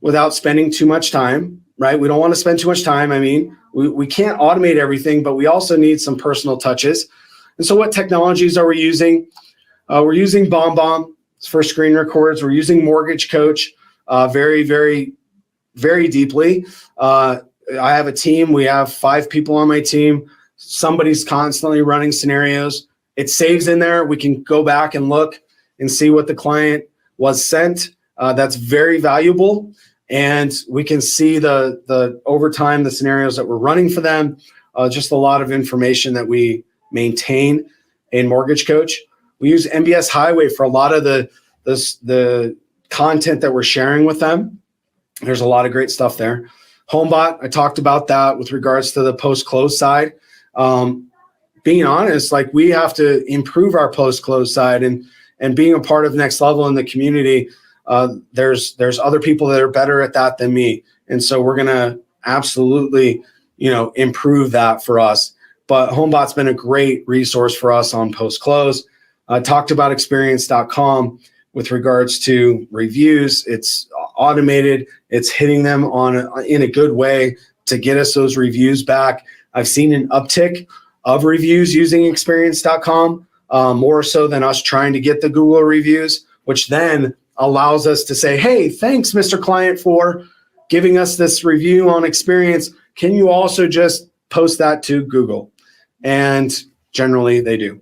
without spending too much time, right? We don't want to spend too much time. I mean, we can't automate everything, but we also need some personal touches. And so what technologies are we using? We're using BombBomb for screen records. We're using Mortgage Coach very, very, very deeply. I have a team. We have 5 people on my team. Somebody's constantly running scenarios. It saves in there. We can go back and look and see what the client was sent. That's very valuable. And we can see the over time, the scenarios that we're running for them. Just a lot of information that we maintain in Mortgage Coach. We use MBS Highway for a lot of the content that we're sharing with them. There's a lot of great stuff there. HomeBot, I talked about that with regards to the post-close side. being honest, like we have to improve our post-close side and being a part of Next Level in the community. There's other people that are better at that than me. And so we're going to absolutely, improve that for us. But HomeBot's been a great resource for us on post-close. I talked about experience.com with regards to reviews. It's automated. It's hitting them in a good way to get us those reviews back. I've seen an uptick of reviews using experience.com, more so than us trying to get the Google reviews, which then allows us to say, hey, thanks, Mr. Client, for giving us this review on Experience. Can you also just post that to Google? And generally they do.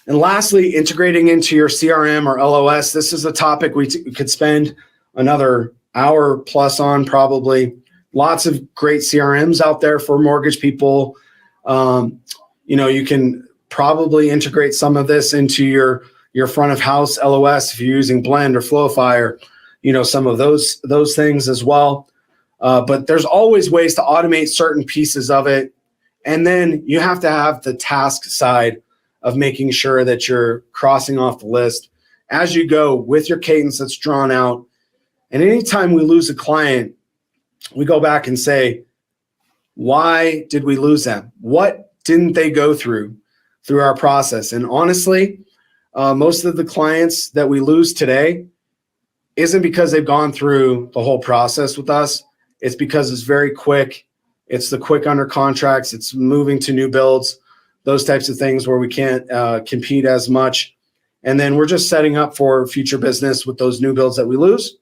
And lastly, integrating into your CRM or LOS. This is a topic we could spend another hour plus on probably. Lots of great CRMs out there for mortgage people. You can probably integrate some of this into your front of house LOS if you're using Blend or Flowify or, some of those things as well. But there's always ways to automate certain pieces of it. And then you have to have the task side of making sure that you're crossing off the list as you go with your cadence that's drawn out. And anytime we lose a client, we go back and say, why did we lose them? What didn't they go through our process? And honestly, most of the clients that we lose today isn't because they've gone through the whole process with us. It's because it's very quick. It's the quick under contracts. It's moving to new builds, those types of things where we can't compete as much. And then we're just setting up for future business with those new builds that we lose.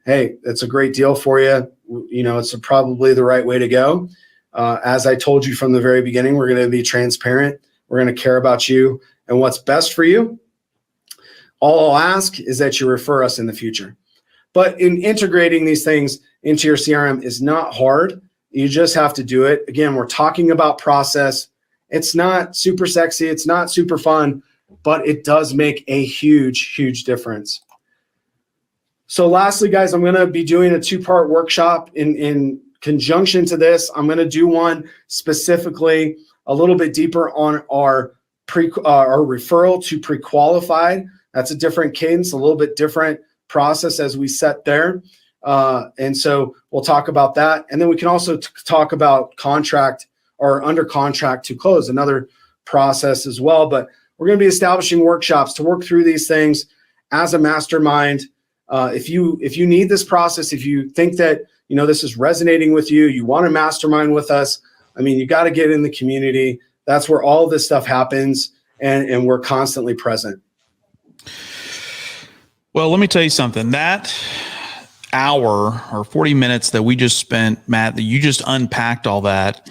Hey, it's a great deal for you. It's probably the right way to go. As I told you from the very beginning, we're going to be transparent. We're going to care about you and what's best for you. All I'll ask is that you refer us in the future. But in integrating these things into your CRM is not hard. You just have to do it. Again, we're talking about process. It's not super sexy. It's not super fun, but it does make a huge, huge difference. So lastly, guys, I'm going to be doing a 2-part workshop in conjunction to this. I'm going to do one specifically a little bit deeper on our referral to pre-qualified. That's a different cadence, a little bit different process as we set there. And so we'll talk about that. And then we can also talk about contract or under contract to close, another process as well. But we're going to be establishing workshops to work through these things as a mastermind. If you need this process, if you think that, this is resonating with you, you want to mastermind with us, you got to get in the community. That's where all this stuff happens. And we're constantly present. Well, let me tell you something. That hour or 40 minutes that we just spent, Matt, that you just unpacked all that,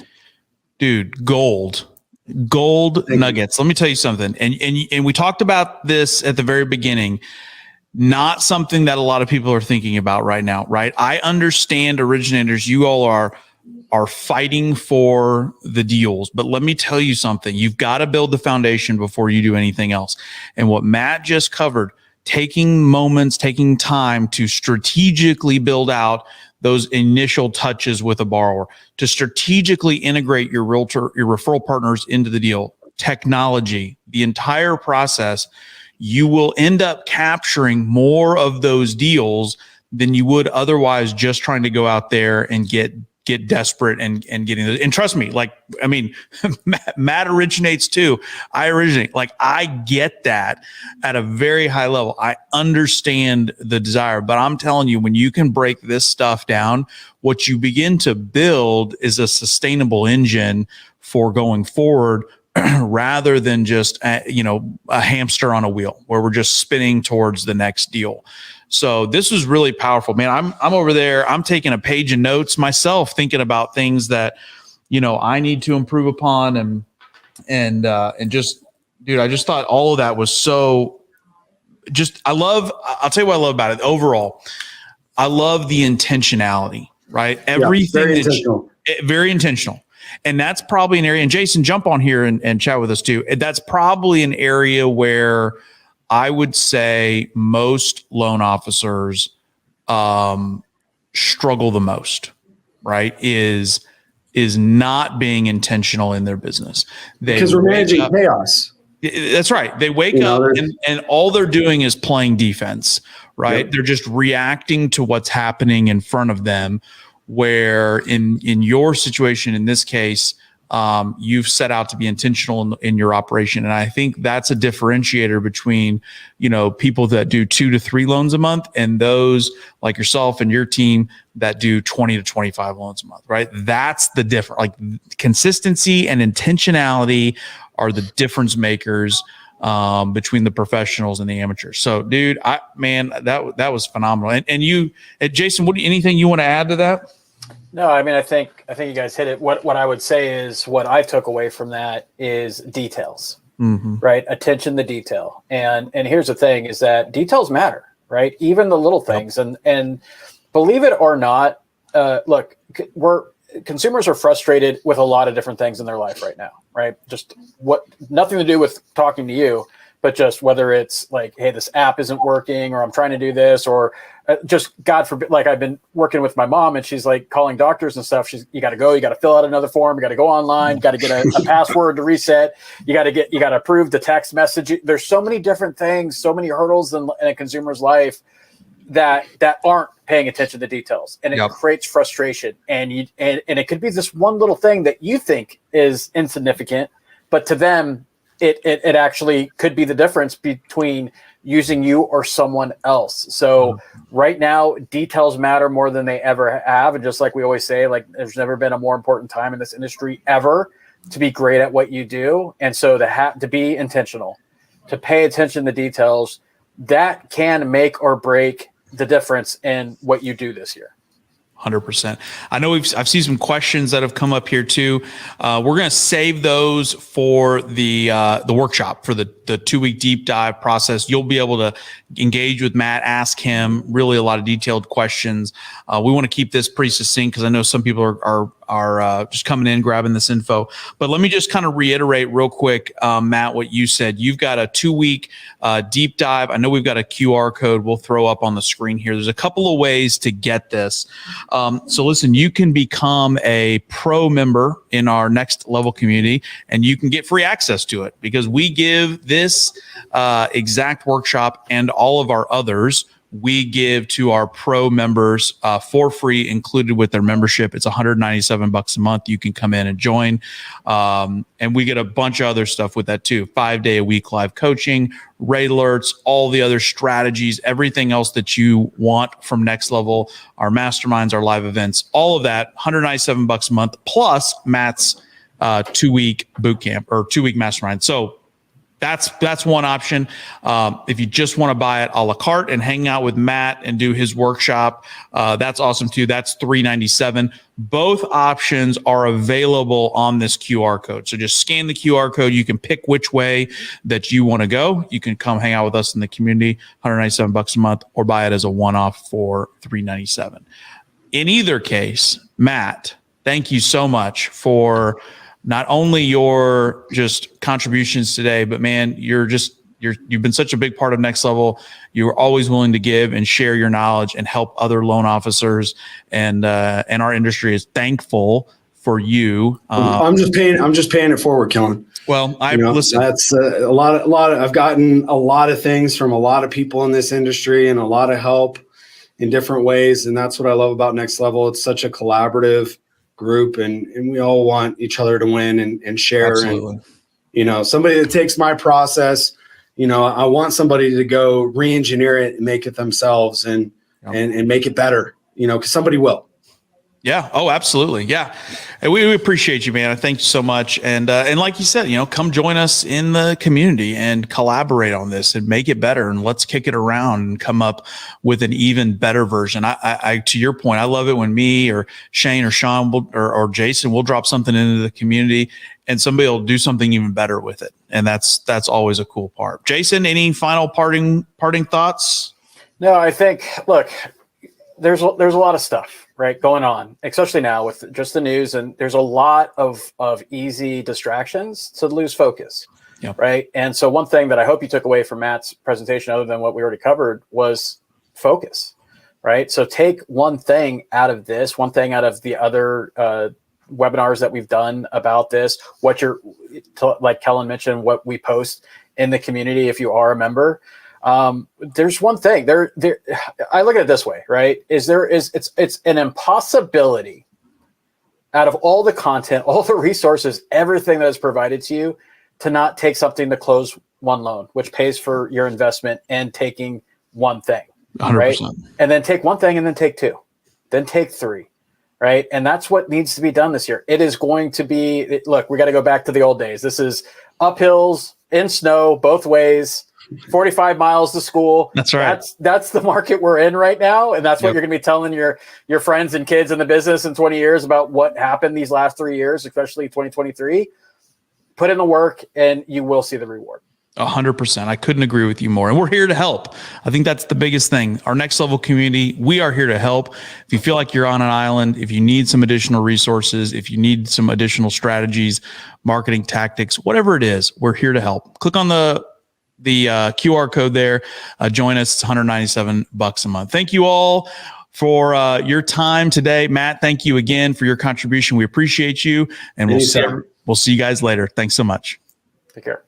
dude, gold nuggets. Let me tell you something. And we talked about this at the very beginning. Not something that a lot of people are thinking about right now, right? I understand, originators, you all are fighting for the deals, but let me tell you something. You've got to build the foundation before you do anything else. And what Matt just covered, taking moments, taking time to strategically build out those initial touches with a borrower, to strategically integrate your realtor, your referral partners into the deal, technology, the entire process, you will end up capturing more of those deals than you would otherwise just trying to go out there and get desperate and getting those. And trust me, Matt originates too. I originate. I get that at a very high level. I understand the desire, but I'm telling you, when you can break this stuff down, what you begin to build is a sustainable engine for going forward, rather than just a hamster on a wheel where we're just spinning towards the next deal. So this was really powerful, man. I'm over there. I'm taking a page of notes myself, thinking about things that I need to improve upon, and just, dude, I just thought all of that was so. I'll tell you what I love about it. Overall, I love the intentionality. Right, everything very intentional. Very intentional. And that's probably an area, and Jason, jump on here and chat with us too. That's probably an area where I would say most loan officers struggle the most, right? Is is not being intentional in their business. Because we're managing chaos. That's right. They wake up and all they're doing is playing defense, right? Yep. They're just reacting to what's happening in front of them, where in your situation, in this case, you've set out to be intentional in your operation. And I think that's a differentiator between, people that do 2 to 3 loans a month and those like yourself and your team that do 20 to 25 loans a month, right? That's the difference. Like consistency and intentionality are the difference makers between the professionals and the amateurs. So dude, that was phenomenal. And you, Jason, anything you want to add to that? No, I mean, I think you guys hit it. What I would say is what I took away from that is details, right? Attention to detail. And here's the thing is that details matter, right? Even the little things. And believe it or not, look, consumers are frustrated with a lot of different things in their life right now, right? Just nothing to do with talking to you, but just whether it's like, hey, this app isn't working, or I'm trying to do this, or just God forbid, like I've been working with my mom and she's like calling doctors and stuff. You got to go, you got to fill out another form. You got to go online, you got to get a password to reset. You got to approve the text message. There's so many different things, so many hurdles in a consumer's life that aren't paying attention to details, and it creates frustration. And it could be this one little thing that you think is insignificant, but to them, it actually could be the difference between using you or someone else. So right now, details matter more than they ever have. And just like we always say, like there's never been a more important time in this industry ever to be great at what you do. And so to be intentional, to pay attention to details, that can make or break the difference in what you do this year. 100%. I know I've seen some questions that have come up here too. We're going to save those for the workshop, for the 2-week deep dive process. You'll be able to engage with Matt, ask him really a lot of detailed questions. We want to keep this pretty succinct because I know some people are just coming in, grabbing this info. But let me just kind of reiterate real quick, Matt, what you said. You've got a 2-week deep dive. I know we've got a QR code we'll throw up on the screen here. There's a couple of ways to get this. So listen, you can become a pro member in our Next Level community, and you can get free access to it because we give this exact workshop and all of our others. We give to our pro members for free, included with their membership. It's $197 a month. You can come in and join. And we get a bunch of other stuff with that too. 5-day-a-week live coaching, rate alerts, all the other strategies, everything else that you want from Next Level, our masterminds, our live events, all of that, $197 a month, plus Matt's 2-week boot camp or 2-week mastermind. So that's one option. If you just want to buy it a la carte and hang out with Matt and do his workshop, that's awesome too. That's $397. Both options are available on this QR code. So just scan the QR code. You can pick which way that you want to go. You can come hang out with us in the community, $197 a month, or buy it as a one-off for $397. In either case, Matt, thank you so much for not only your just contributions today, but man, you've been such a big part of Next Level. You're always willing to give and share your knowledge and help other loan officers, and our industry is thankful for you. I'm just paying it forward, Kellen. Well, listen. That's a lot of. I've gotten a lot of things from a lot of people in this industry and a lot of help in different ways, and that's what I love about Next Level. It's such a collaborative group, and we all want each other to win and share. Absolutely. And somebody that takes my process, I want somebody to go re-engineer it and make it themselves and make it better, because somebody will. Yeah. Oh, absolutely. Yeah. And we appreciate you, man. I thank you so much. And like you said, come join us in the community and collaborate on this and make it better. And let's kick it around and come up with an even better version. I to your point, I love it when me or Shane or Sean or Jason will drop something into the community and somebody will do something even better with it. And that's always a cool part. Jason, any final parting thoughts? No, I think, look, there's a lot of stuff, right, going on, especially now with just the news, and there's a lot of easy distractions to lose focus, right? And so one thing that I hope you took away from Matt's presentation, other than what we already covered, was focus, right? So take one thing out of this, one thing out of the other webinars that we've done about this, like Kellen mentioned, what we post in the community, if you are a member, there's one thing there. I look at it this way, right? It's an impossibility out of all the content, all the resources, everything that is provided to you, to not take something to close one loan, which pays for your investment, and taking one thing, 100%. right? And then take one thing, and then take two, then take three, right? And that's what needs to be done this year. It is going to be, look, we got to go back to the old days. This is uphills in snow, both ways, 45 miles to school. That's right. That's the market we're in right now. And that's what you're going to be telling your friends and kids in the business in 20 years about what happened these last 3 years, especially 2023. Put in the work and you will see the reward. 100%. I couldn't agree with you more. And we're here to help. I think that's the biggest thing. Our next level community, we are here to help. If you feel like you're on an island, if you need some additional resources, if you need some additional strategies, marketing tactics, whatever it is, we're here to help. Click on the QR code there. Join us. It's $197 a month. Thank you all for your time today. Matt, thank you again for your contribution. We appreciate you, and we'll see you guys later. Thanks so much. Take care.